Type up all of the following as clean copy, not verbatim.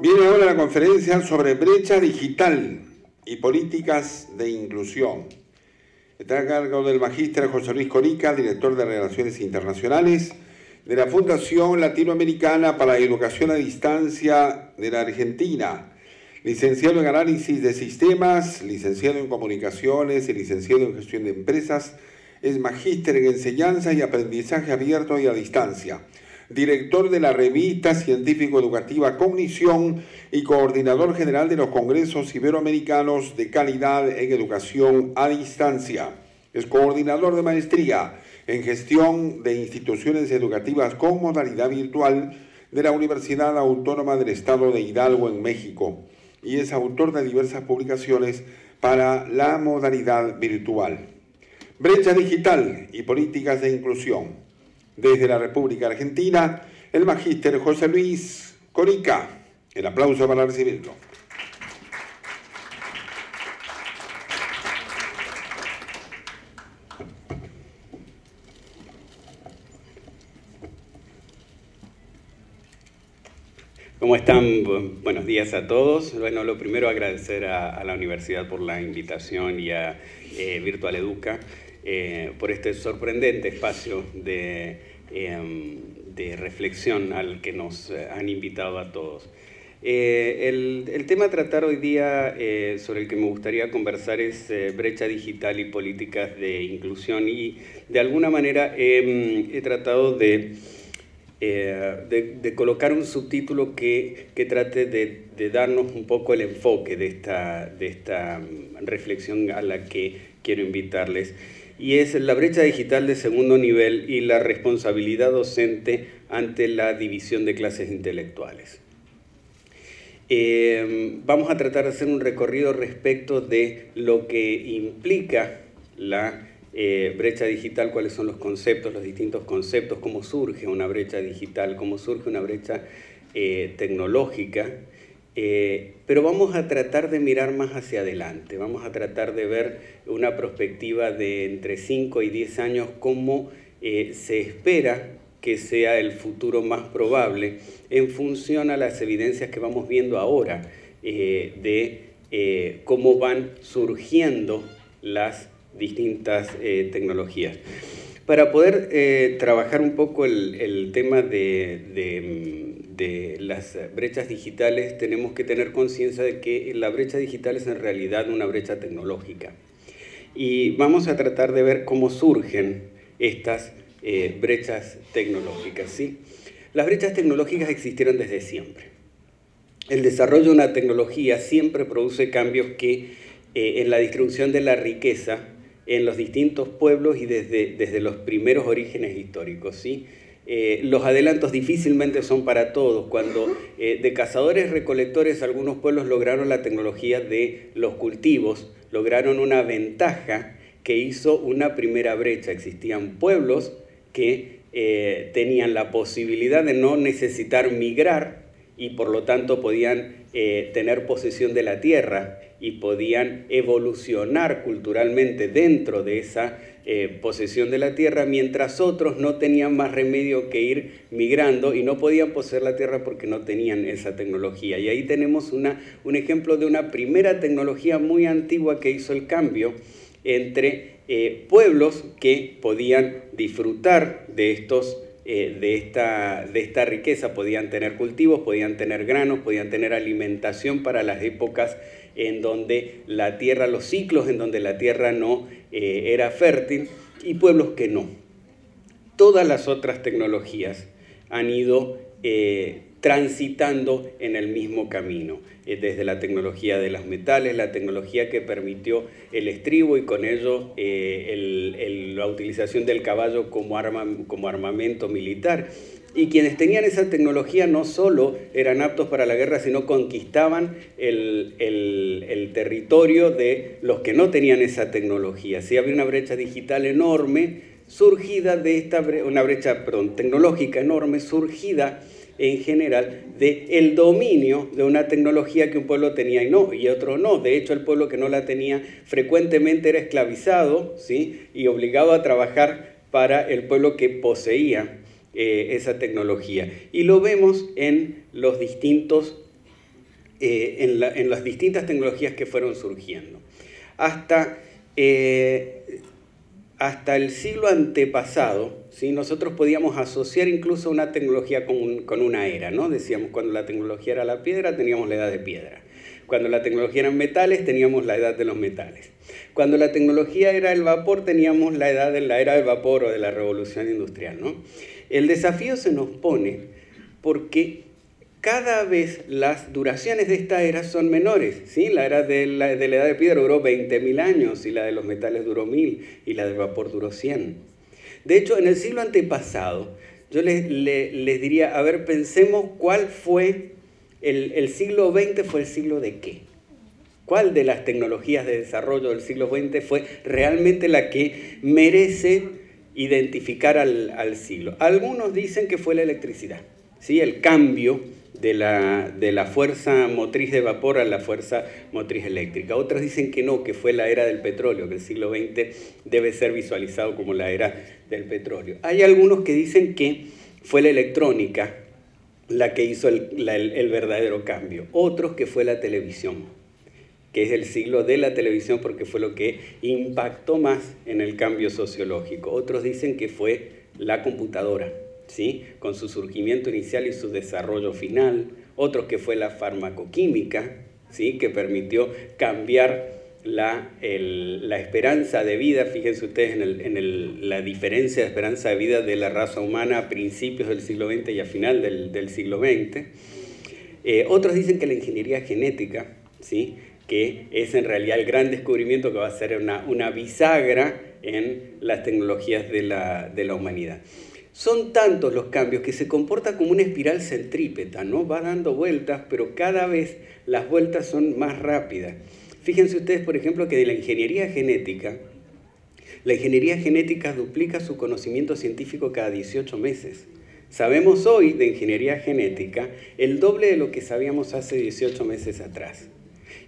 Viene ahora la conferencia sobre brecha digital y políticas de inclusión. Está a cargo del magíster José Luis Corica, director de Relaciones Internacionales de la Fundación Latinoamericana para la Educación a Distancia de la Argentina, licenciado en Análisis de Sistemas, licenciado en Comunicaciones y licenciado en Gestión de Empresas. Es magíster en Enseñanza y Aprendizaje Abierto y a Distancia, director de la revista científico-educativa Cognición y coordinador general de los Congresos Iberoamericanos de Calidad en Educación a Distancia. Es coordinador de maestría en Gestión de Instituciones Educativas con modalidad virtual de la Universidad Autónoma del Estado de Hidalgo en México y es autor de diversas publicaciones para la modalidad virtual. Brecha digital y políticas de inclusión. Desde la República Argentina, el magíster José Luis Corica. El aplauso para recibirlo. ¿Cómo están? Buenos días a todos. Bueno, lo primero agradecer a la universidad por la invitación y a Virtual Educa por este sorprendente espacio de reflexión al que nos han invitado a todos. El tema a tratar hoy día sobre el que me gustaría conversar es brecha digital y políticas de inclusión, y de alguna manera he tratado de colocar un subtítulo que trate de darnos un poco el enfoque de esta reflexión a la que quiero invitarles, y es la brecha digital de segundo nivel y la responsabilidad docente ante la división de clases intelectuales. Vamos a tratar de hacer un recorrido respecto de lo que implica la brecha digital, cuáles son los conceptos, los distintos conceptos, cómo surge una brecha digital, cómo surge una brecha tecnológica, pero vamos a tratar de mirar más hacia adelante, vamos a tratar de ver una perspectiva de entre 5 y 10 años, cómo se espera que sea el futuro más probable en función a las evidencias que vamos viendo ahora de cómo van surgiendo las distintas tecnologías. Para poder trabajar un poco el tema de las brechas digitales, tenemos que tener conciencia de que la brecha digital es en realidad una brecha tecnológica. Y vamos a tratar de ver cómo surgen estas brechas tecnológicas, ¿sí? Las brechas tecnológicas existieron desde siempre. El desarrollo de una tecnología siempre produce cambios que en la distribución de la riqueza en los distintos pueblos y desde los primeros orígenes históricos, ¿sí? Los adelantos difícilmente son para todos. Cuando de cazadores-recolectores algunos pueblos lograron la tecnología de los cultivos, lograron una ventaja que hizo una primera brecha. Existían pueblos que tenían la posibilidad de no necesitar migrar y por lo tanto podían tener posesión de la tierra y podían evolucionar culturalmente dentro de esa posesión de la tierra, mientras otros no tenían más remedio que ir migrando y no podían poseer la tierra porque no tenían esa tecnología. Y ahí tenemos un ejemplo de una primera tecnología muy antigua que hizo el cambio entre pueblos que podían disfrutar de esta riqueza, podían tener cultivos, podían tener granos, podían tener alimentación para las épocas en donde la tierra, los ciclos en donde la tierra no era fértil, y pueblos que no. Todas las otras tecnologías han ido transitando en el mismo camino, desde la tecnología de los metales, la tecnología que permitió el estribo y con ello la utilización del caballo como armamento militar. Y quienes tenían esa tecnología no solo eran aptos para la guerra, sino conquistaban el territorio de los que no tenían esa tecnología. Sí, había una brecha digital enorme, surgida de tecnológica enorme, surgida en general del dominio de una tecnología que un pueblo tenía y otro no. De hecho, el pueblo que no la tenía frecuentemente era esclavizado, ¿sí? Y obligado a trabajar para el pueblo que poseía esa tecnología. Y lo vemos en los distintos en las distintas tecnologías que fueron surgiendo. Hasta el siglo antepasado, ¿sí? Nosotros podíamos asociar incluso una tecnología con una era, ¿no? Decíamos, cuando la tecnología era la piedra, teníamos la edad de piedra. Cuando la tecnología eran metales, teníamos la edad de los metales. Cuando la tecnología era el vapor, teníamos la era del vapor o de la revolución industrial, ¿no? El desafío se nos pone porque cada vez las duraciones de esta era son menores, ¿sí? La era de la edad de piedra duró 20.000 años, y la de los metales duró 1.000, y la del vapor duró 100. De hecho, en el siglo antepasado, yo les diría, a ver, pensemos cuál fue, el siglo XX fue el siglo de qué. ¿Cuál de las tecnologías de desarrollo del siglo XX fue realmente la que merece identificar al siglo? Algunos dicen que fue la electricidad, ¿sí? El cambio de la fuerza motriz de vapor a la fuerza motriz eléctrica. Otros dicen que no, que fue la era del petróleo, que el siglo XX debe ser visualizado como la era del petróleo. Hay algunos que dicen que fue la electrónica la que hizo el verdadero cambio. Otros que fue la televisión, que es el siglo de la televisión porque fue lo que impactó más en el cambio sociológico. Otros dicen que fue la computadora, ¿sí? Con su surgimiento inicial y su desarrollo final. Otros que fue la farmacoquímica, ¿sí? Que permitió cambiar la esperanza de vida. Fíjense ustedes en la diferencia de esperanza de vida de la raza humana a principios del siglo XX y a final del siglo XX. Otros dicen que la ingeniería genética, ¿sí? Que es en realidad el gran descubrimiento que va a ser una bisagra en las tecnologías de la humanidad. Son tantos los cambios que se comporta como una espiral centrípeta, ¿no? Va dando vueltas, pero cada vez las vueltas son más rápidas. Fíjense ustedes, por ejemplo, que de la ingeniería genética duplica su conocimiento científico cada 18 meses. Sabemos hoy de ingeniería genética el doble de lo que sabíamos hace 18 meses atrás.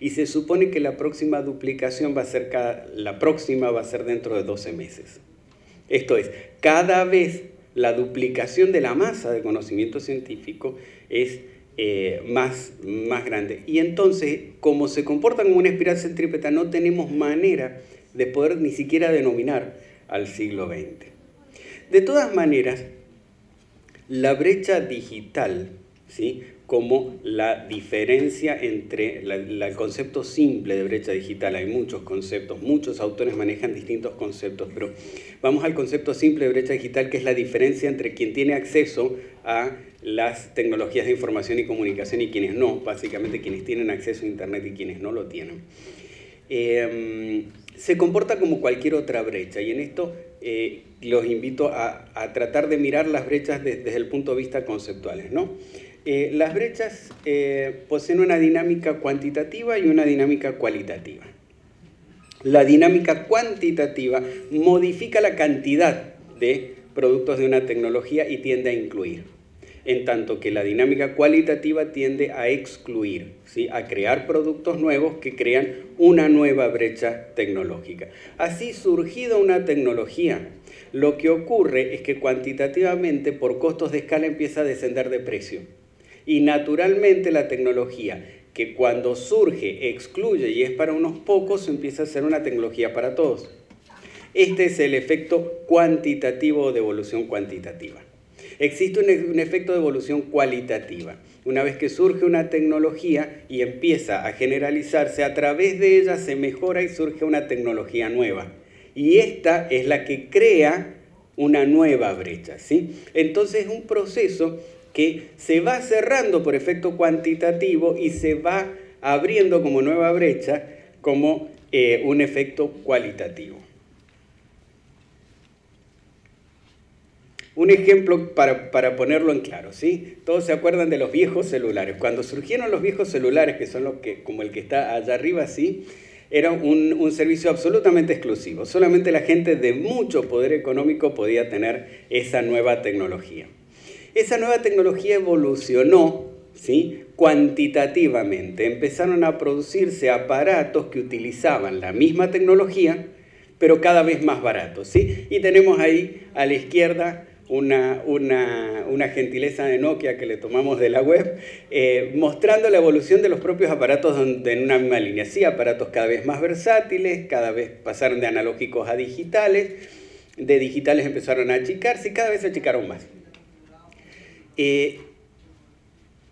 Y se supone que la próxima duplicación va a ser dentro de 12 meses. Esto es, cada vez la duplicación de la masa de conocimiento científico es más grande. Y entonces, como se comporta como una espiral centrípeta, no tenemos manera de poder ni siquiera denominar al siglo XX. De todas maneras, la brecha digital, ¿sí? Como la diferencia entre el concepto simple de brecha digital. Hay muchos conceptos, muchos autores manejan distintos conceptos, pero vamos al concepto simple de brecha digital, que es la diferencia entre quien tiene acceso a las tecnologías de información y comunicación y quienes no, básicamente quienes tienen acceso a Internet y quienes no lo tienen. Se comporta como cualquier otra brecha, y en esto los invito a tratar de mirar las brechas desde el punto de vista conceptual, ¿no? Las brechas poseen una dinámica cuantitativa y una dinámica cualitativa. La dinámica cuantitativa modifica la cantidad de productos de una tecnología y tiende a incluir, en tanto que la dinámica cualitativa tiende a excluir, ¿sí? A crear productos nuevos que crean una nueva brecha tecnológica. Así, surgida una tecnología, lo que ocurre es que cuantitativamente, por costos de escala, empieza a descender de precio. Y naturalmente la tecnología, que cuando surge excluye y es para unos pocos, empieza a ser una tecnología para todos. Este es el efecto cuantitativo de evolución cuantitativa. Existe un efecto de evolución cualitativa. Una vez que surge una tecnología y empieza a generalizarse, a través de ella se mejora y surge una tecnología nueva. Y esta es la que crea una nueva brecha, ¿sí? Entonces es un proceso que se va cerrando por efecto cuantitativo y se va abriendo como nueva brecha como un efecto cualitativo. Un ejemplo para ponerlo en claro, ¿sí? Todos se acuerdan de los viejos celulares. Cuando surgieron los viejos celulares, que son los que, como el que está allá arriba, ¿sí? Era un servicio absolutamente exclusivo. Solamente la gente de mucho poder económico podía tener esa nueva tecnología. Esa nueva tecnología evolucionó, ¿sí? Cuantitativamente. Empezaron a producirse aparatos que utilizaban la misma tecnología, pero cada vez más baratos, ¿sí? Y tenemos ahí a la izquierda una gentileza de Nokia que le tomamos de la web, mostrando la evolución de los propios aparatos en una misma línea. Sí, aparatos cada vez más versátiles, cada vez pasaron de analógicos a digitales, de digitales empezaron a achicarse y cada vez se achicaron más.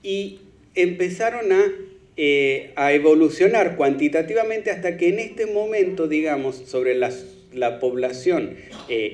Y empezaron a evolucionar cuantitativamente hasta que en este momento, digamos, sobre la población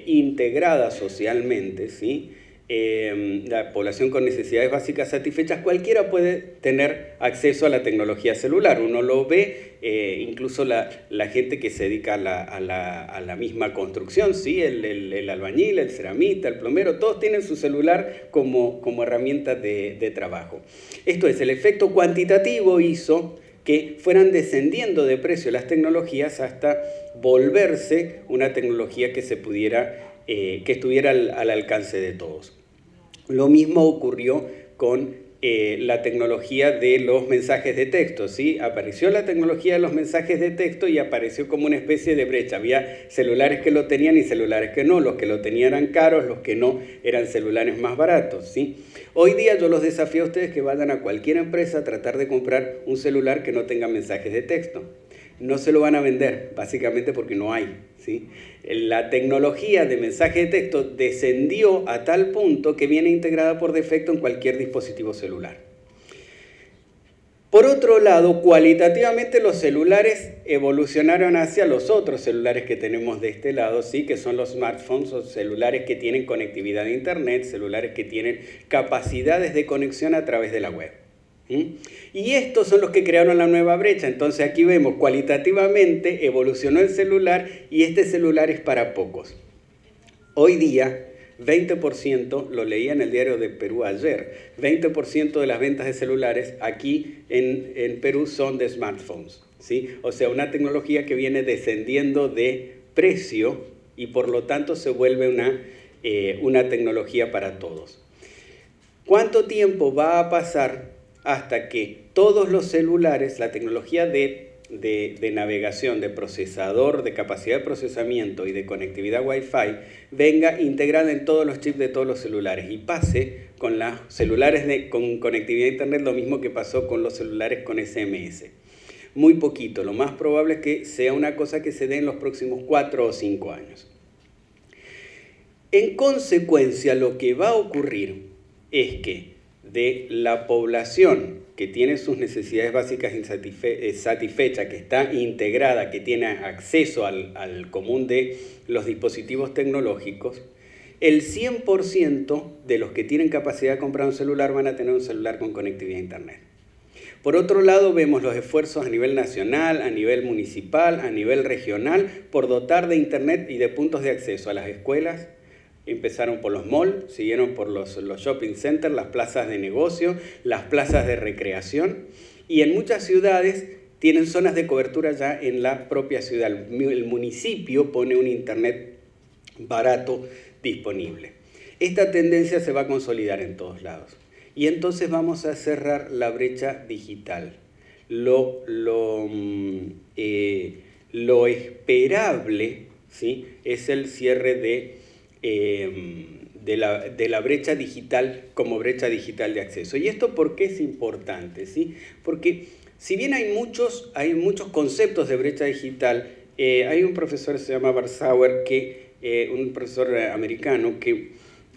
integrada socialmente, ¿sí? La población con necesidades básicas satisfechas, cualquiera puede tener acceso a la tecnología celular. Uno lo ve, incluso la gente que se dedica a la misma construcción, ¿sí? El albañil, el ceramista, el plomero, todos tienen su celular como herramienta de trabajo. Esto es, el efecto cuantitativo hizo que fueran descendiendo de precio las tecnologías hasta volverse una tecnología que se pudiera, que estuviera al alcance de todos. Lo mismo ocurrió con la tecnología de los mensajes de texto, ¿sí? Apareció la tecnología de los mensajes de texto y apareció como una especie de brecha. Había celulares que lo tenían y celulares que no. Los que lo tenían eran caros, los que no eran celulares más baratos, ¿sí? Hoy día yo los desafío a ustedes que vayan a cualquier empresa a tratar de comprar un celular que no tenga mensajes de texto. No se lo van a vender, básicamente porque no hay, ¿sí? La tecnología de mensaje de texto descendió a tal punto que viene integrada por defecto en cualquier dispositivo celular. Por otro lado, cualitativamente los celulares evolucionaron hacia los otros celulares que tenemos de este lado, ¿sí? Que son los smartphones, o celulares que tienen conectividad a internet, celulares que tienen capacidades de conexión a través de la web. Y estos son los que crearon la nueva brecha. Entonces aquí vemos cualitativamente evolucionó el celular y este celular es para pocos. Hoy día 20%, lo leía en el Diario de Perú ayer, 20% de las ventas de celulares aquí en Perú son de smartphones, ¿sí? O sea, una tecnología que viene descendiendo de precio y por lo tanto se vuelve una tecnología para todos. ¿Cuánto tiempo va a pasar hasta que todos los celulares, la tecnología de navegación, de procesador, de capacidad de procesamiento y de conectividad Wi-Fi venga integrada en todos los chips de todos los celulares y pase con los celulares con conectividad a internet lo mismo que pasó con los celulares con SMS? Muy poquito, lo más probable es que sea una cosa que se dé en los próximos 4 o 5 años. En consecuencia, lo que va a ocurrir es que de la población que tiene sus necesidades básicas satisfechas, que está integrada, que tiene acceso al común de los dispositivos tecnológicos, el 100% de los que tienen capacidad de comprar un celular van a tener un celular con conectividad a internet. Por otro lado, vemos los esfuerzos a nivel nacional, a nivel municipal, a nivel regional, por dotar de internet y de puntos de acceso a las escuelas. Empezaron por los malls, siguieron por los shopping centers, las plazas de negocio, las plazas de recreación y en muchas ciudades tienen zonas de cobertura ya en la propia ciudad. El municipio pone un internet barato disponible. Esta tendencia se va a consolidar en todos lados y entonces vamos a cerrar la brecha digital. Lo esperable, ¿sí? Es el cierre de la brecha digital como brecha digital de acceso. ¿Y esto por qué es importante? ¿Sí? Porque si bien hay muchos conceptos de brecha digital, hay un profesor que se llama Barsauer, un profesor americano, que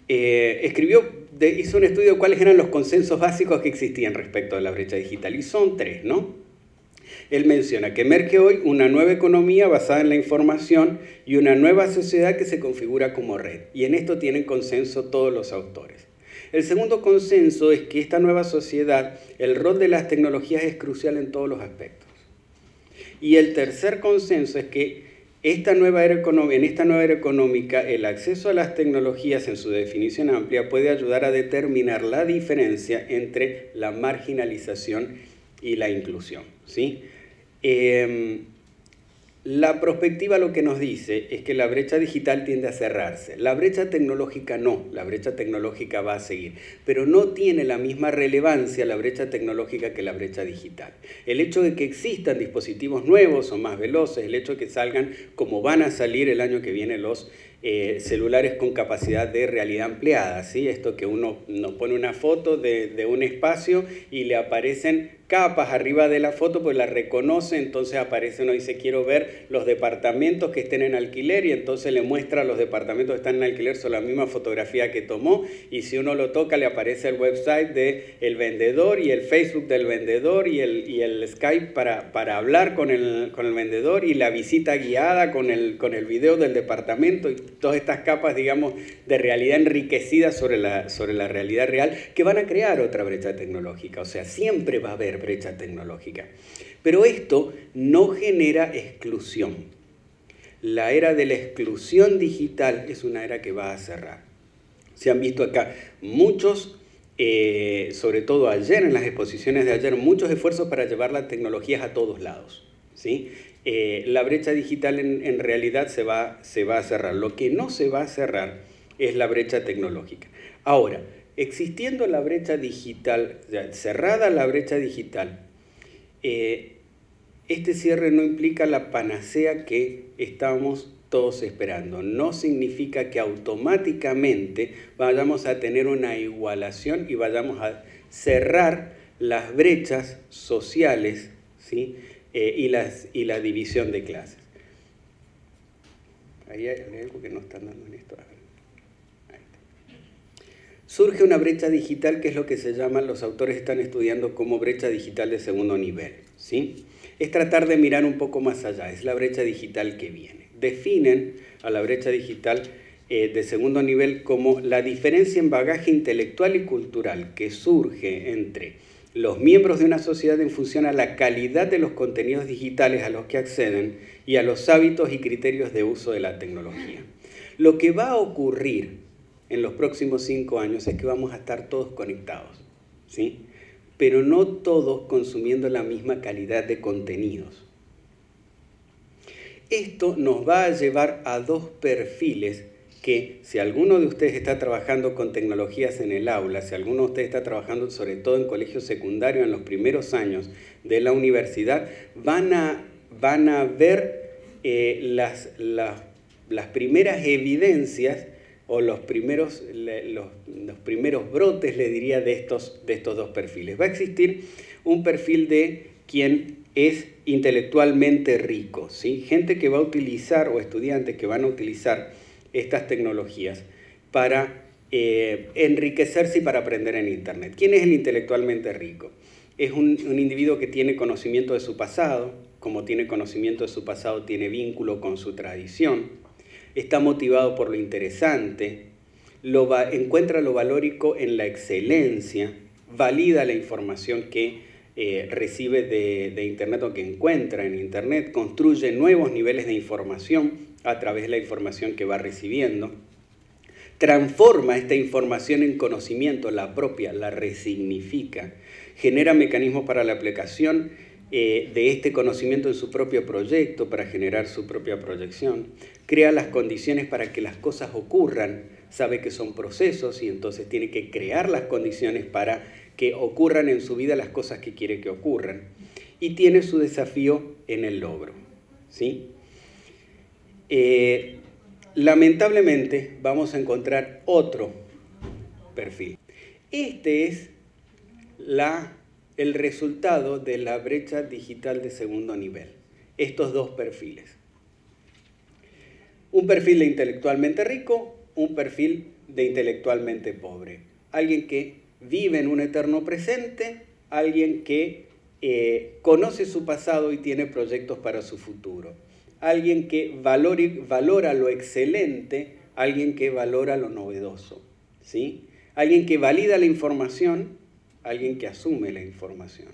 hizo un estudio de cuáles eran los consensos básicos que existían respecto a la brecha digital, y son 3, ¿no? Él menciona que emerge hoy una nueva economía basada en la información y una nueva sociedad que se configura como red. Y en esto tienen consenso todos los autores. El segundo consenso es que esta nueva sociedad, el rol de las tecnologías es crucial en todos los aspectos. Y el tercer consenso es que en esta nueva era económica, el acceso a las tecnologías en su definición amplia puede ayudar a determinar la diferencia entre la marginalización y la inclusión, ¿sí? La perspectiva lo que nos dice es que la brecha digital tiende a cerrarse. La brecha tecnológica no, la brecha tecnológica va a seguir, pero no tiene la misma relevancia la brecha tecnológica que la brecha digital. El hecho de que existan dispositivos nuevos o más veloces, el hecho de que salgan como van a salir el año que viene los celulares con capacidad de realidad ampliada, ¿sí? Esto que uno pone una foto de un espacio y le aparecen capas arriba de la foto, pues la reconoce, entonces aparece, uno dice, quiero ver los departamentos que estén en alquiler, y entonces le muestra los departamentos que están en alquiler sobre la misma fotografía que tomó, y si uno lo toca le aparece el website del vendedor y el Facebook del vendedor y el Skype para hablar con el vendedor, y la visita guiada con el video del departamento, y todas estas capas, digamos, de realidad enriquecida sobre la realidad real, que van a crear otra brecha tecnológica. O sea, siempre va a haber brecha tecnológica. Pero esto no genera exclusión. La era de la exclusión digital es una era que va a cerrar. Se han visto acá muchos, sobre todo ayer, en las exposiciones de ayer, muchos esfuerzos para llevar las tecnologías a todos lados, ¿sí? La brecha digital en realidad se va a cerrar. Lo que no se va a cerrar es la brecha tecnológica. Ahora, existiendo la brecha digital, cerrada la brecha digital, este cierre no implica la panacea que estamos todos esperando. No significa que automáticamente vayamos a tener una igualación y vayamos a cerrar las brechas sociales, ¿sí? Y la división de clases. Ahí hay algo que no están dando en esto. Surge una brecha digital que es lo que se llama, los autores están estudiando como brecha digital de segundo nivel, ¿sí? Es tratar de mirar un poco más allá, es la brecha digital que viene. Definen a la brecha digital de segundo nivel como la diferencia en bagaje intelectual y cultural que surge entre los miembros de una sociedad en función a la calidad de los contenidos digitales a los que acceden y a los hábitos y criterios de uso de la tecnología. Lo que va a ocurrir en los próximos 5 años es que vamos a estar todos conectados, ¿sí? Pero no todos consumiendo la misma calidad de contenidos. Esto nos va a llevar a dos perfiles que, si alguno de ustedes está trabajando con tecnologías en el aula, si alguno de ustedes está trabajando sobre todo en colegio secundario en los primeros años de la universidad, van a ver las primeras evidencias o los primeros brotes, le diría, de estos dos perfiles. Va a existir un perfil de quien es intelectualmente rico, ¿sí? Gente que va a utilizar, o estudiantes que van a utilizar estas tecnologías para enriquecerse y para aprender en Internet. ¿Quién es el intelectualmente rico? Es un individuo que tiene conocimiento de su pasado, como tiene conocimiento de su pasado, tiene vínculo con su tradición, está motivado por lo interesante, encuentra lo valórico en la excelencia, valida la información que recibe de Internet o que encuentra en Internet, construye nuevos niveles de información a través de la información que va recibiendo, transforma esta información en conocimiento, la propia, la resignifica, genera mecanismos para la aplicación de este conocimiento en su propio proyecto para generar su propia proyección, crea las condiciones para que las cosas ocurran, sabe que son procesos y entonces tiene que crear las condiciones para que ocurran en su vida las cosas que quiere que ocurran, y tiene su desafío en el logro, ¿sí? Lamentablemente vamos a encontrar otro perfil. Este es el resultado de la brecha digital de segundo nivel, estos dos perfiles. Un perfil de intelectualmente rico, un perfil de intelectualmente pobre. Alguien que vive en un eterno presente, alguien que conoce su pasado y tiene proyectos para su futuro. Alguien que valora lo excelente, alguien que valora lo novedoso, ¿sí? Alguien que valida la información, alguien que asume la información.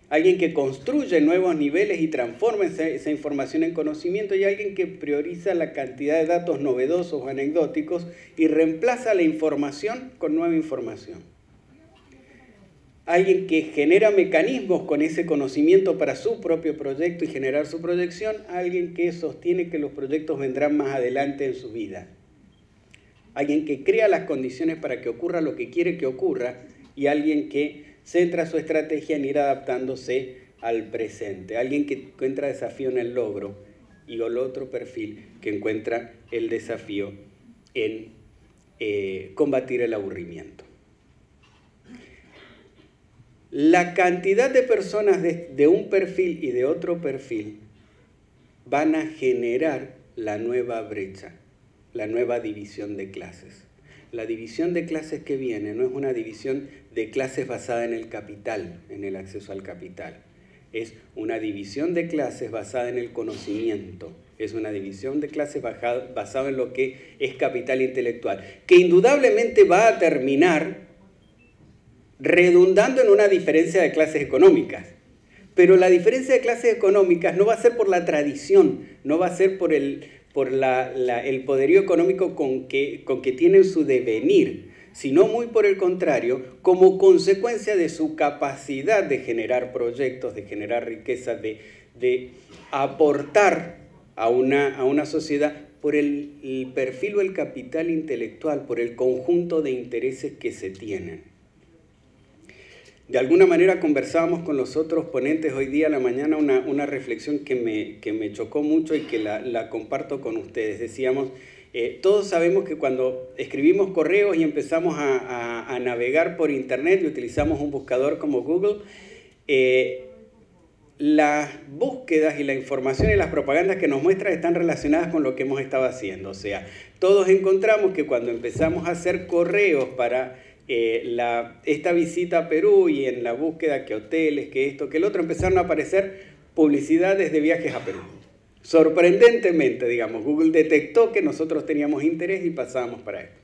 Alguien que construye nuevos niveles y transforma esa información en conocimiento, y alguien que prioriza la cantidad de datos novedosos o anecdóticos y reemplaza la información con nueva información. Alguien que genera mecanismos con ese conocimiento para su propio proyecto y generar su proyección, alguien que sostiene que los proyectos vendrán más adelante en su vida. Alguien que crea las condiciones para que ocurra lo que quiere que ocurra, y alguien que centra su estrategia en ir adaptándose al presente. Alguien que encuentra desafío en el logro y el otro perfil que encuentra el desafío en combatir el aburrimiento. La cantidad de personas de un perfil y de otro perfil van a generar la nueva brecha, la nueva división de clases. La división de clases que viene no es una división de clases basada en el capital, en el acceso al capital. Es una división de clases basada en el conocimiento. Es una división de clases basada en lo que es capital intelectual, que indudablemente va a terminar redundando en una diferencia de clases económicas. Pero la diferencia de clases económicas no va a ser por la tradición, no va a ser por el poderío económico con que tienen su devenir, sino muy por el contrario, como consecuencia de su capacidad de generar proyectos, de generar riqueza, de aportar a una sociedad por el perfil o el capital intelectual, por el conjunto de intereses que se tienen. De alguna manera conversábamos con los otros ponentes hoy día a la mañana una reflexión que me chocó mucho y que la comparto con ustedes. Decíamos, todos sabemos que cuando escribimos correos y empezamos a navegar por internet y utilizamos un buscador como Google, las búsquedas y la información y las propagandas que nos muestran están relacionadas con lo que hemos estado haciendo. O sea, todos encontramos que cuando empezamos a hacer correos para esta visita a Perú y en la búsqueda que hoteles, que esto, que el otro, empezaron a aparecer publicidades de viajes a Perú. Sorprendentemente, digamos, Google detectó que nosotros teníamos interés y pasábamos para esto.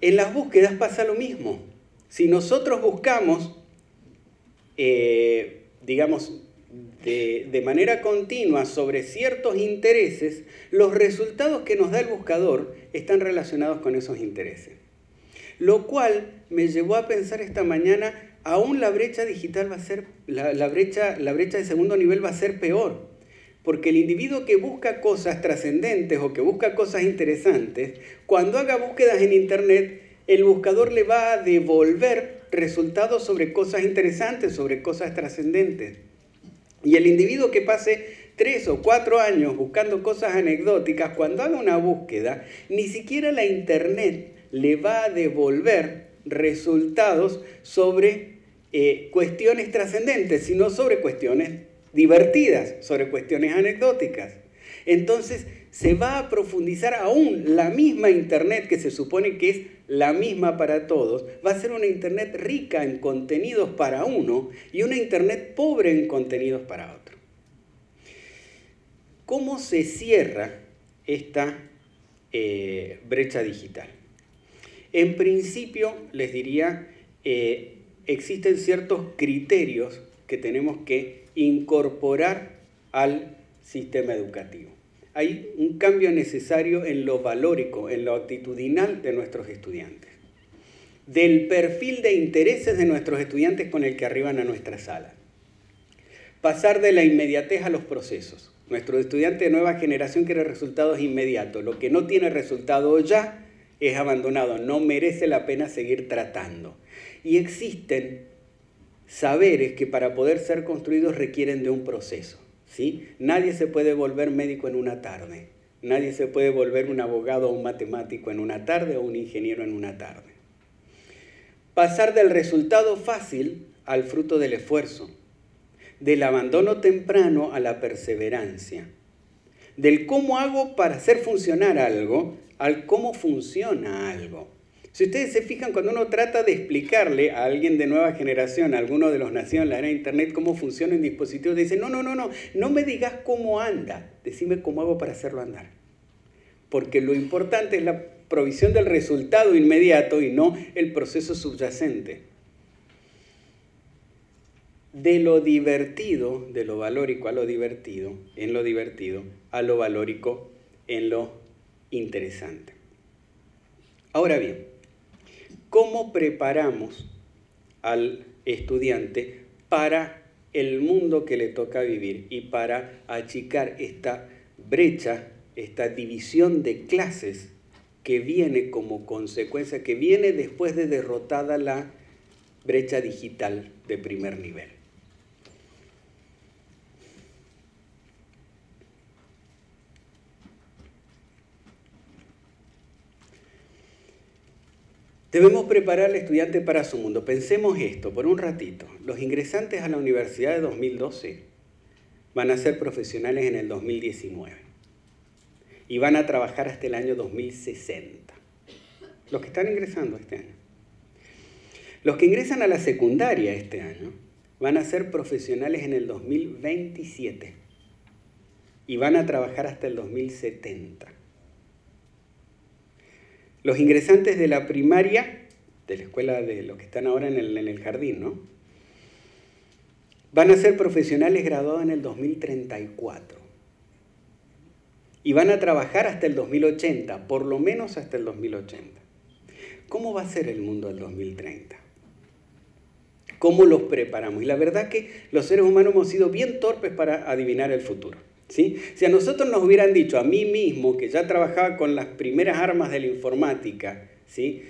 En las búsquedas pasa lo mismo. Si nosotros buscamos, digamos, de manera continua sobre ciertos intereses, los resultados que nos da el buscador están relacionados con esos intereses. Lo cual me llevó a pensar esta mañana, aún la brecha digital va a ser, la brecha de segundo nivel va a ser peor. Porque el individuo que busca cosas trascendentes o que busca cosas interesantes, cuando haga búsquedas en internet, el buscador le va a devolver resultados sobre cosas interesantes, sobre cosas trascendentes. Y el individuo que pase 3 o 4 años buscando cosas anecdóticas, cuando haga una búsqueda, ni siquiera la internet le va a devolver resultados sobre cuestiones trascendentes, sino sobre cuestiones divertidas, sobre cuestiones anecdóticas. Entonces se va a profundizar aún la misma internet, que se supone que es la misma para todos, va a ser una internet rica en contenidos para uno y una internet pobre en contenidos para otro. ¿Cómo se cierra esta brecha digital? En principio, les diría, existen ciertos criterios que tenemos que incorporar al sistema educativo. Hay un cambio necesario en lo valórico, en lo actitudinal de nuestros estudiantes, del perfil de intereses de nuestros estudiantes con el que arriban a nuestra sala. Pasar de la inmediatez a los procesos. Nuestro estudiante de nueva generación quiere resultados inmediatos. Lo que no tiene resultado ya es abandonado, no merece la pena seguir tratando. Y existen saberes que para poder ser construidos requieren de un proceso, ¿sí? Nadie se puede volver médico en una tarde, nadie se puede volver un abogado o un matemático en una tarde o un ingeniero en una tarde. Pasar del resultado fácil al fruto del esfuerzo, del abandono temprano a la perseverancia, del cómo hago para hacer funcionar algo al cómo funciona algo. Si ustedes se fijan, cuando uno trata de explicarle a alguien de nueva generación, a alguno de los nacidos en la era de internet, cómo funciona un dispositivo, dice, no me digas cómo anda, decime cómo hago para hacerlo andar. Porque lo importante es la provisión del resultado inmediato y no el proceso subyacente. De lo divertido, de lo valórico a lo divertido, en lo divertido, a lo valórico, en lo interesante. Ahora bien, ¿cómo preparamos al estudiante para el mundo que le toca vivir y para achicar esta brecha, esta división de clases que viene como consecuencia, que viene después de derrotada la brecha digital de primer nivel? Debemos preparar al estudiante para su mundo. Pensemos esto por un ratito. Los ingresantes a la universidad de 2012 van a ser profesionales en el 2019 y van a trabajar hasta el año 2060. Los que están ingresando este año. Los que ingresan a la secundaria este año van a ser profesionales en el 2027 y van a trabajar hasta el 2070. Los ingresantes de la primaria, de la escuela de los que están ahora en el jardín, ¿no? Van a ser profesionales graduados en el 2034. Y van a trabajar hasta el 2080, por lo menos hasta el 2080. ¿Cómo va a ser el mundo del 2030? ¿Cómo los preparamos? Y la verdad que los seres humanos hemos sido bien torpes para adivinar el futuro. ¿Sí? Si a nosotros nos hubieran dicho, a mí mismo, que ya trabajaba con las primeras armas de la informática, ¿sí?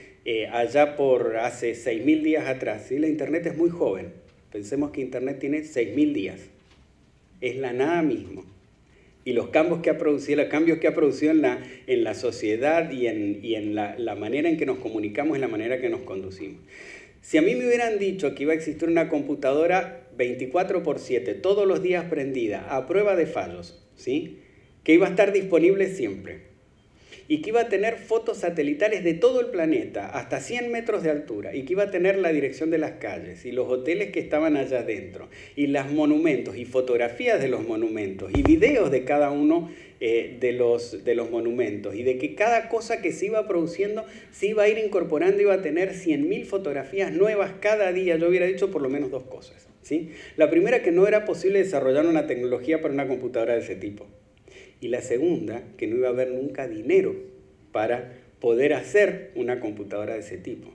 Allá por hace 6.000 días atrás, ¿sí? La Internet es muy joven. Pensemos que Internet tiene 6.000 días. Es la nada mismo. Y los cambios que ha producido en la sociedad y en la manera en que nos comunicamos, en la manera que nos conducimos. Si a mí me hubieran dicho que iba a existir una computadora 24/7, todos los días prendida, a prueba de fallos, ¿sí? Que iba a estar disponible siempre y que iba a tener fotos satelitales de todo el planeta, hasta 100 metros de altura, y que iba a tener la dirección de las calles y los hoteles que estaban allá adentro, y los monumentos, y fotografías de los monumentos, y videos de cada uno de los monumentos, y de que cada cosa que se iba produciendo se iba a ir incorporando, iba a tener 100.000 fotografías nuevas cada día. Yo hubiera dicho por lo menos dos cosas, ¿sí? La primera, que no era posible desarrollar una tecnología para una computadora de ese tipo. Y la segunda, que no iba a haber nunca dinero para poder hacer una computadora de ese tipo.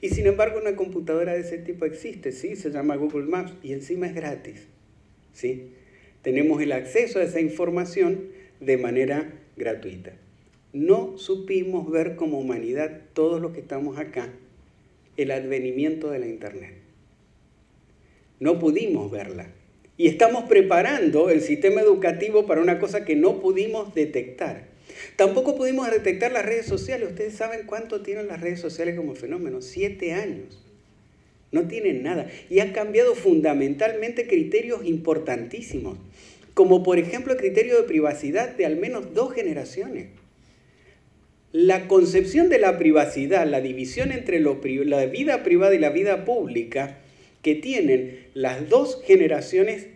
Y sin embargo, una computadora de ese tipo existe, ¿sí? Se llama Google Maps y encima es gratis, ¿sí? Tenemos el acceso a esa información de manera gratuita. No supimos ver como humanidad, todos los que estamos acá, el advenimiento de la Internet. No pudimos verla. Y estamos preparando el sistema educativo para una cosa que no pudimos detectar. Tampoco pudimos detectar las redes sociales. Ustedes saben cuánto tienen las redes sociales como fenómeno. 7 años. No tienen nada. Y han cambiado fundamentalmente criterios importantísimos. Como por ejemplo el criterio de privacidad de al menos 2 generaciones. La concepción de la privacidad, la división entre la vida privada y la vida pública, que tienen las 2 generaciones,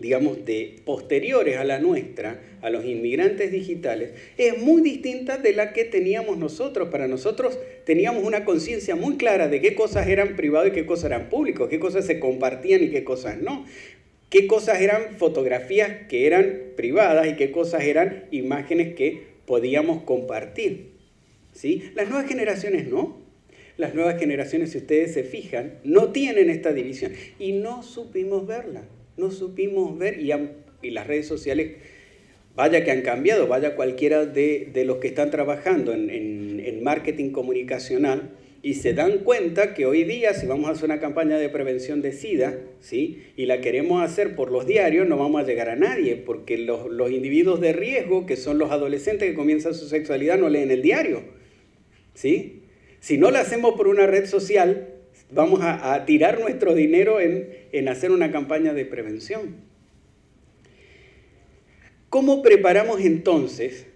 digamos, posteriores a la nuestra, a los inmigrantes digitales, es muy distinta de la que teníamos nosotros. Para nosotros teníamos una conciencia muy clara de qué cosas eran privadas y qué cosas eran públicas, qué cosas se compartían y qué cosas no, qué cosas eran fotografías que eran privadas y qué cosas eran imágenes que podíamos compartir, ¿sí? Las nuevas generaciones no. Las nuevas generaciones, si ustedes se fijan, no tienen esta división. Y no supimos verla. No supimos ver. Y las redes sociales, vaya que han cambiado. Vaya cualquiera de los que están trabajando en marketing comunicacional y se dan cuenta que hoy día, si vamos a hacer una campaña de prevención de SIDA, ¿sí? Y la queremos hacer por los diarios, no vamos a llegar a nadie, porque los individuos de riesgo, que son los adolescentes que comienzan su sexualidad, no leen el diario, ¿sí? Si no lo hacemos por una red social, vamos a tirar nuestro dinero en hacer una campaña de prevención. ¿Cómo preparamos entonces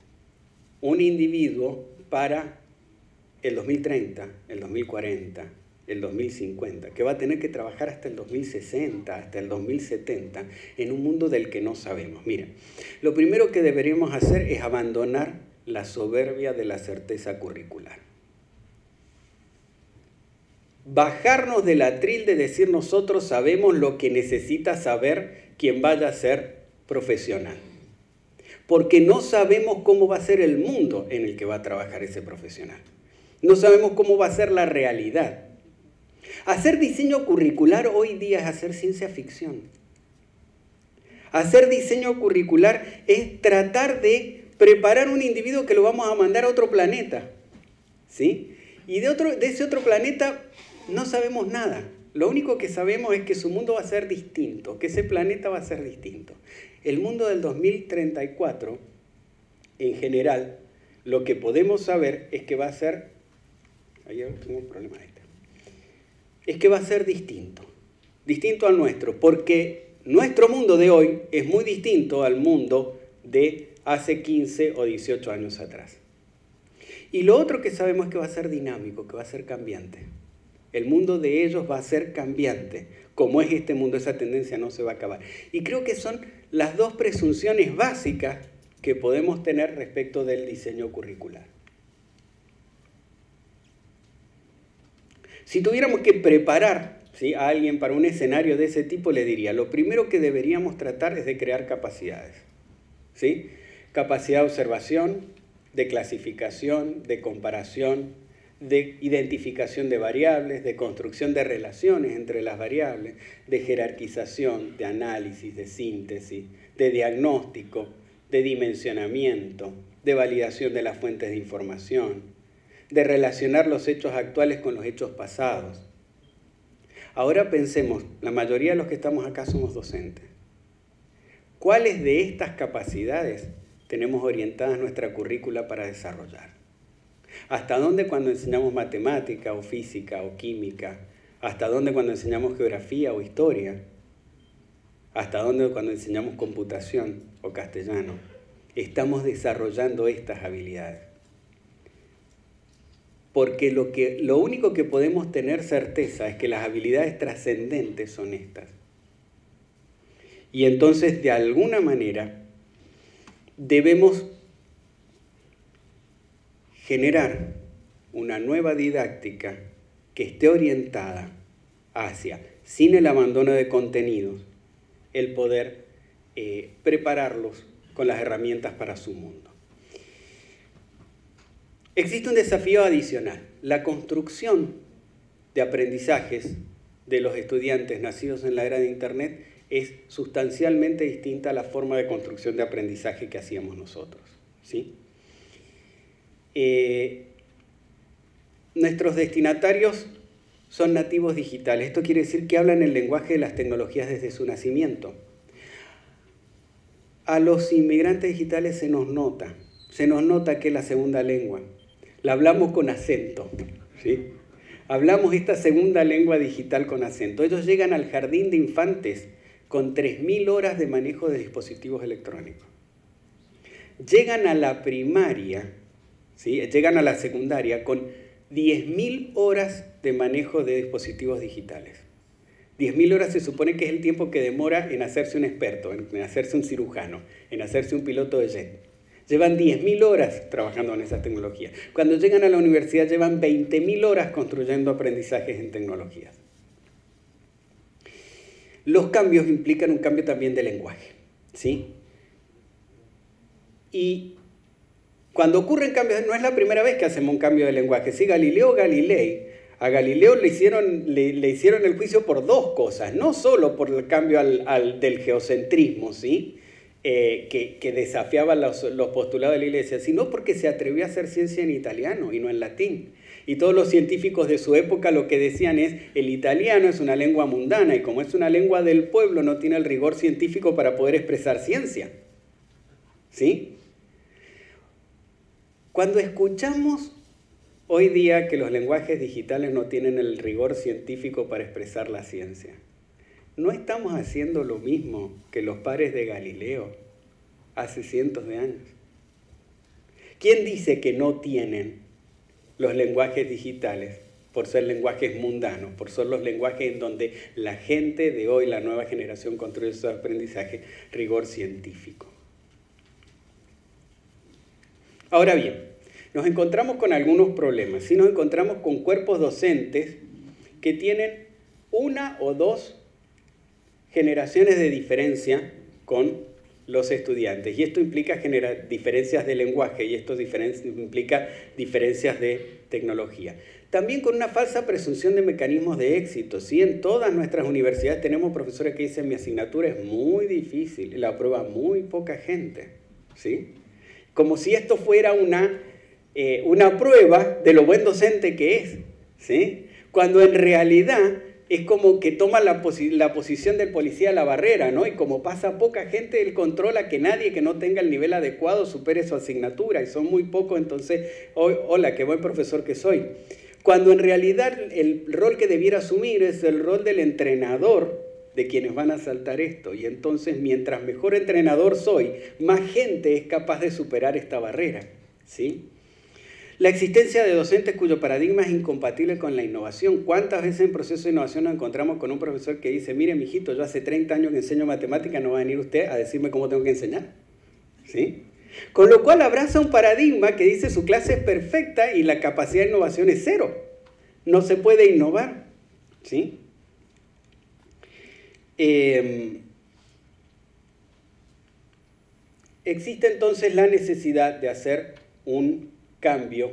un individuo para el 2030, el 2040, el 2050, que va a tener que trabajar hasta el 2060, hasta el 2070, en un mundo del que no sabemos? Mira, lo primero que deberíamos hacer es abandonar la soberbia de la certeza curricular. Bajarnos del atril de decir nosotros sabemos lo que necesita saber quien vaya a ser profesional. Porque no sabemos cómo va a ser el mundo en el que va a trabajar ese profesional. No sabemos cómo va a ser la realidad. Hacer diseño curricular hoy día es hacer ciencia ficción. Hacer diseño curricular es tratar de preparar un individuo que lo vamos a mandar a otro planeta, ¿sí? Y de ese otro planeta no sabemos nada. Lo único que sabemos es que su mundo va a ser distinto, que ese planeta va a ser distinto. El mundo del 2034, en general, lo que podemos saber es que va a ser, ahí tengo un problema de este. Es que va a ser distinto al nuestro, porque nuestro mundo de hoy es muy distinto al mundo de hace 15 o 18 años atrás. Y lo otro que sabemos es que va a ser dinámico, que va a ser cambiante. El mundo de ellos va a ser cambiante. Como es este mundo, esa tendencia no se va a acabar. Y creo que son las dos presunciones básicas que podemos tener respecto del diseño curricular. Si tuviéramos que preparar, ¿sí?, a alguien para un escenario de ese tipo, le diría, lo primero que deberíamos tratar es de crear capacidades, ¿sí? Capacidad de observación, de clasificación, de comparación, de identificación de variables, de construcción de relaciones entre las variables, de jerarquización, de análisis, de síntesis, de diagnóstico, de dimensionamiento, de validación de las fuentes de información, de relacionar los hechos actuales con los hechos pasados. Ahora pensemos, la mayoría de los que estamos acá somos docentes. ¿Cuáles de estas capacidades tenemos orientadas nuestra currícula para desarrollar? ¿Hasta dónde cuando enseñamos matemática o física o química? ¿Hasta dónde cuando enseñamos geografía o historia? ¿Hasta dónde cuando enseñamos computación o castellano? Estamos desarrollando estas habilidades. Porque lo único que podemos tener certeza es que las habilidades trascendentes son estas. Y entonces, de alguna manera, debemos generar una nueva didáctica que esté orientada hacia, sin el abandono de contenidos, el poder prepararlos con las herramientas para su mundo. Existe un desafío adicional. La construcción de aprendizajes de los estudiantes nacidos en la era de Internet es sustancialmente distinta a la forma de construcción de aprendizaje que hacíamos nosotros, ¿sí? Nuestros destinatarios son nativos digitales. Esto quiere decir que hablan el lenguaje de las tecnologías desde su nacimiento. A los inmigrantes digitales se nos nota que es la segunda lengua. La hablamos con acento, ¿sí? Hablamos esta segunda lengua digital con acento. Ellos llegan al jardín de infantes con 3.000 horas de manejo de dispositivos electrónicos. Llegan a la primaria, ¿sí?, llegan a la secundaria con 10.000 horas de manejo de dispositivos digitales. 10.000 horas se supone que es el tiempo que demora en hacerse un experto, en hacerse un cirujano, en hacerse un piloto de jet. Llevan 10.000 horas trabajando en esas tecnologías. Cuando llegan a la universidad llevan 20.000 horas construyendo aprendizajes en tecnologías. Los cambios implican un cambio también de lenguaje, ¿sí? Y cuando ocurren cambios, no es la primera vez que hacemos un cambio de lenguaje. ¿Sí? Galileo Galilei, a Galileo le hicieron el juicio por dos cosas, no solo por el cambio del geocentrismo, ¿sí?, que desafiaba los postulados de la Iglesia, sino porque se atrevió a hacer ciencia en italiano y no en latín. Y todos los científicos de su época lo que decían es, el italiano es una lengua mundana y como es una lengua del pueblo no tiene el rigor científico para poder expresar ciencia, ¿sí? Cuando escuchamos hoy día que los lenguajes digitales no tienen el rigor científico para expresar la ciencia, ¿no estamos haciendo lo mismo que los padres de Galileo hace cientos de años? ¿Quién dice que no tienen los lenguajes digitales por ser lenguajes mundanos, por ser los lenguajes en donde la gente de hoy, la nueva generación, construye su aprendizaje, rigor científico? Ahora bien, nos encontramos con algunos problemas. Sí, nos encontramos con cuerpos docentes que tienen una o dos generaciones de diferencia con los estudiantes. Y esto implica diferencias de lenguaje y esto implica diferencias de tecnología. También con una falsa presunción de mecanismos de éxito. ¿Sí? En todas nuestras universidades tenemos profesores que dicen mi asignatura es muy difícil, la aprueba muy poca gente. ¿Sí? Como si esto fuera una prueba de lo buen docente que es, ¿sí? Cuando en realidad es como que toma la posición del policía a la barrera, ¿no? Y como pasa poca gente, él controla que nadie que no tenga el nivel adecuado supere su asignatura, y son muy pocos, entonces, hola, qué buen profesor que soy. cuando en realidad el rol que debiera asumir es el rol del entrenador de quienes van a saltar esto. Y entonces, mientras mejor entrenador soy, más gente es capaz de superar esta barrera, ¿sí? La existencia de docentes cuyo paradigma es incompatible con la innovación. ¿Cuántas veces en proceso de innovación nos encontramos con un profesor que dice, mire, mijito, yo hace 30 años que enseño matemáticas, no va a venir usted a decirme cómo tengo que enseñar? ¿Sí? Con lo cual abraza un paradigma que dice su clase es perfecta y la capacidad de innovación es cero. No se puede innovar, ¿sí? Existe entonces la necesidad de hacer un cambio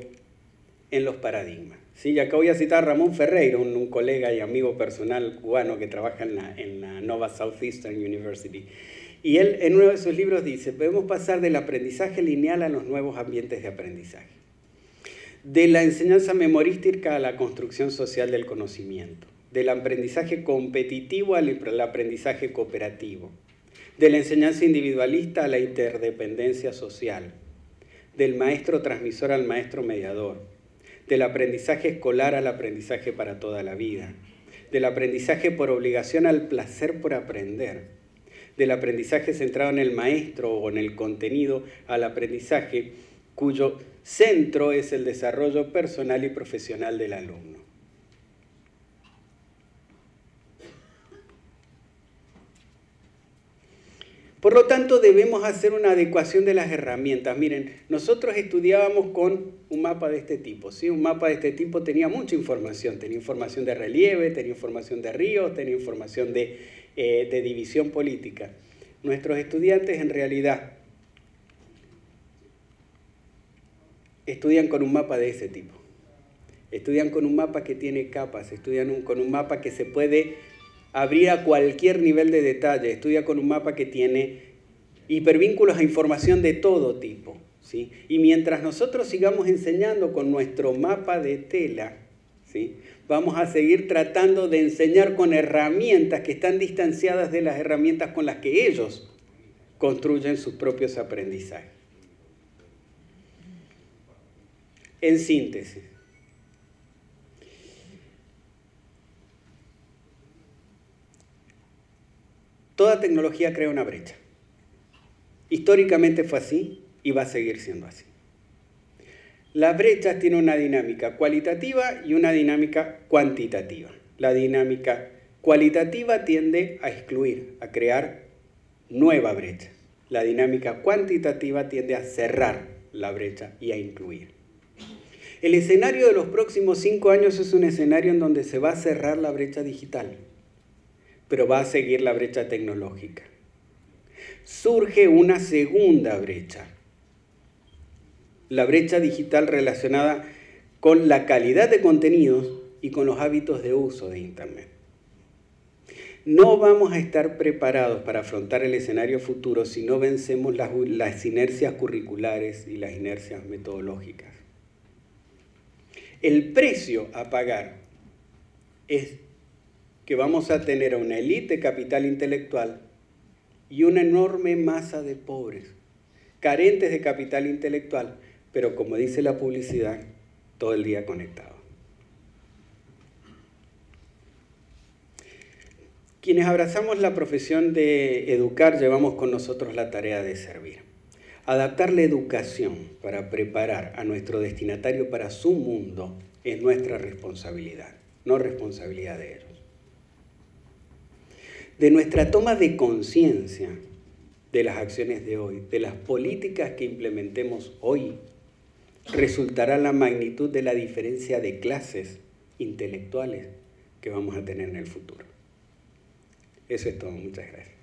en los paradigmas, ¿sí? Y acá voy a citar a Ramón Ferreira, un colega y amigo personal cubano que trabaja en la Nova Southeastern University. Y él en uno de sus libros dice, podemos pasar del aprendizaje lineal a los nuevos ambientes de aprendizaje, de la enseñanza memorística a la construcción social del conocimiento, del aprendizaje competitivo al aprendizaje cooperativo, de la enseñanza individualista a la interdependencia social, del maestro transmisor al maestro mediador, del aprendizaje escolar al aprendizaje para toda la vida, del aprendizaje por obligación al placer por aprender, del aprendizaje centrado en el maestro o en el contenido al aprendizaje cuyo centro es el desarrollo personal y profesional del alumno. Por lo tanto, debemos hacer una adecuación de las herramientas. Miren, nosotros estudiábamos con un mapa de este tipo, ¿sí? Un mapa de este tipo tenía mucha información. Tenía información de relieve, tenía información de ríos, tenía información de división política. Nuestros estudiantes, en realidad, estudian con un mapa de ese tipo. Estudian con un mapa que tiene capas, estudian con un mapa que se puede abrir a cualquier nivel de detalle, estudia con un mapa que tiene hipervínculos a información de todo tipo, ¿sí? Y mientras nosotros sigamos enseñando con nuestro mapa de tela, ¿sí?, vamos a seguir tratando de enseñar con herramientas que están distanciadas de las herramientas con las que ellos construyen sus propios aprendizajes. En síntesis, toda tecnología crea una brecha. Históricamente fue así y va a seguir siendo así. Las brechas tienen una dinámica cualitativa y una dinámica cuantitativa. La dinámica cualitativa tiende a excluir, a crear nueva brecha. La dinámica cuantitativa tiende a cerrar la brecha y a incluir. El escenario de los próximos 5 años es un escenario en donde se va a cerrar la brecha digital, pero va a seguir la brecha tecnológica. Surge una segunda brecha, la brecha digital relacionada con la calidad de contenidos y con los hábitos de uso de Internet. No vamos a estar preparados para afrontar el escenario futuro si no vencemos las inercias curriculares y las inercias metodológicas. El precio a pagar es que vamos a tener a una élite de capital intelectual y una enorme masa de pobres, carentes de capital intelectual, pero como dice la publicidad, todo el día conectados. Quienes abrazamos la profesión de educar, llevamos con nosotros la tarea de servir. Adaptar la educación para preparar a nuestro destinatario para su mundo es nuestra responsabilidad, no responsabilidad de ellos. De nuestra toma de conciencia de las acciones de hoy, de las políticas que implementemos hoy, resultará la magnitud de la diferencia de clases intelectuales que vamos a tener en el futuro. Eso es todo. Muchas gracias.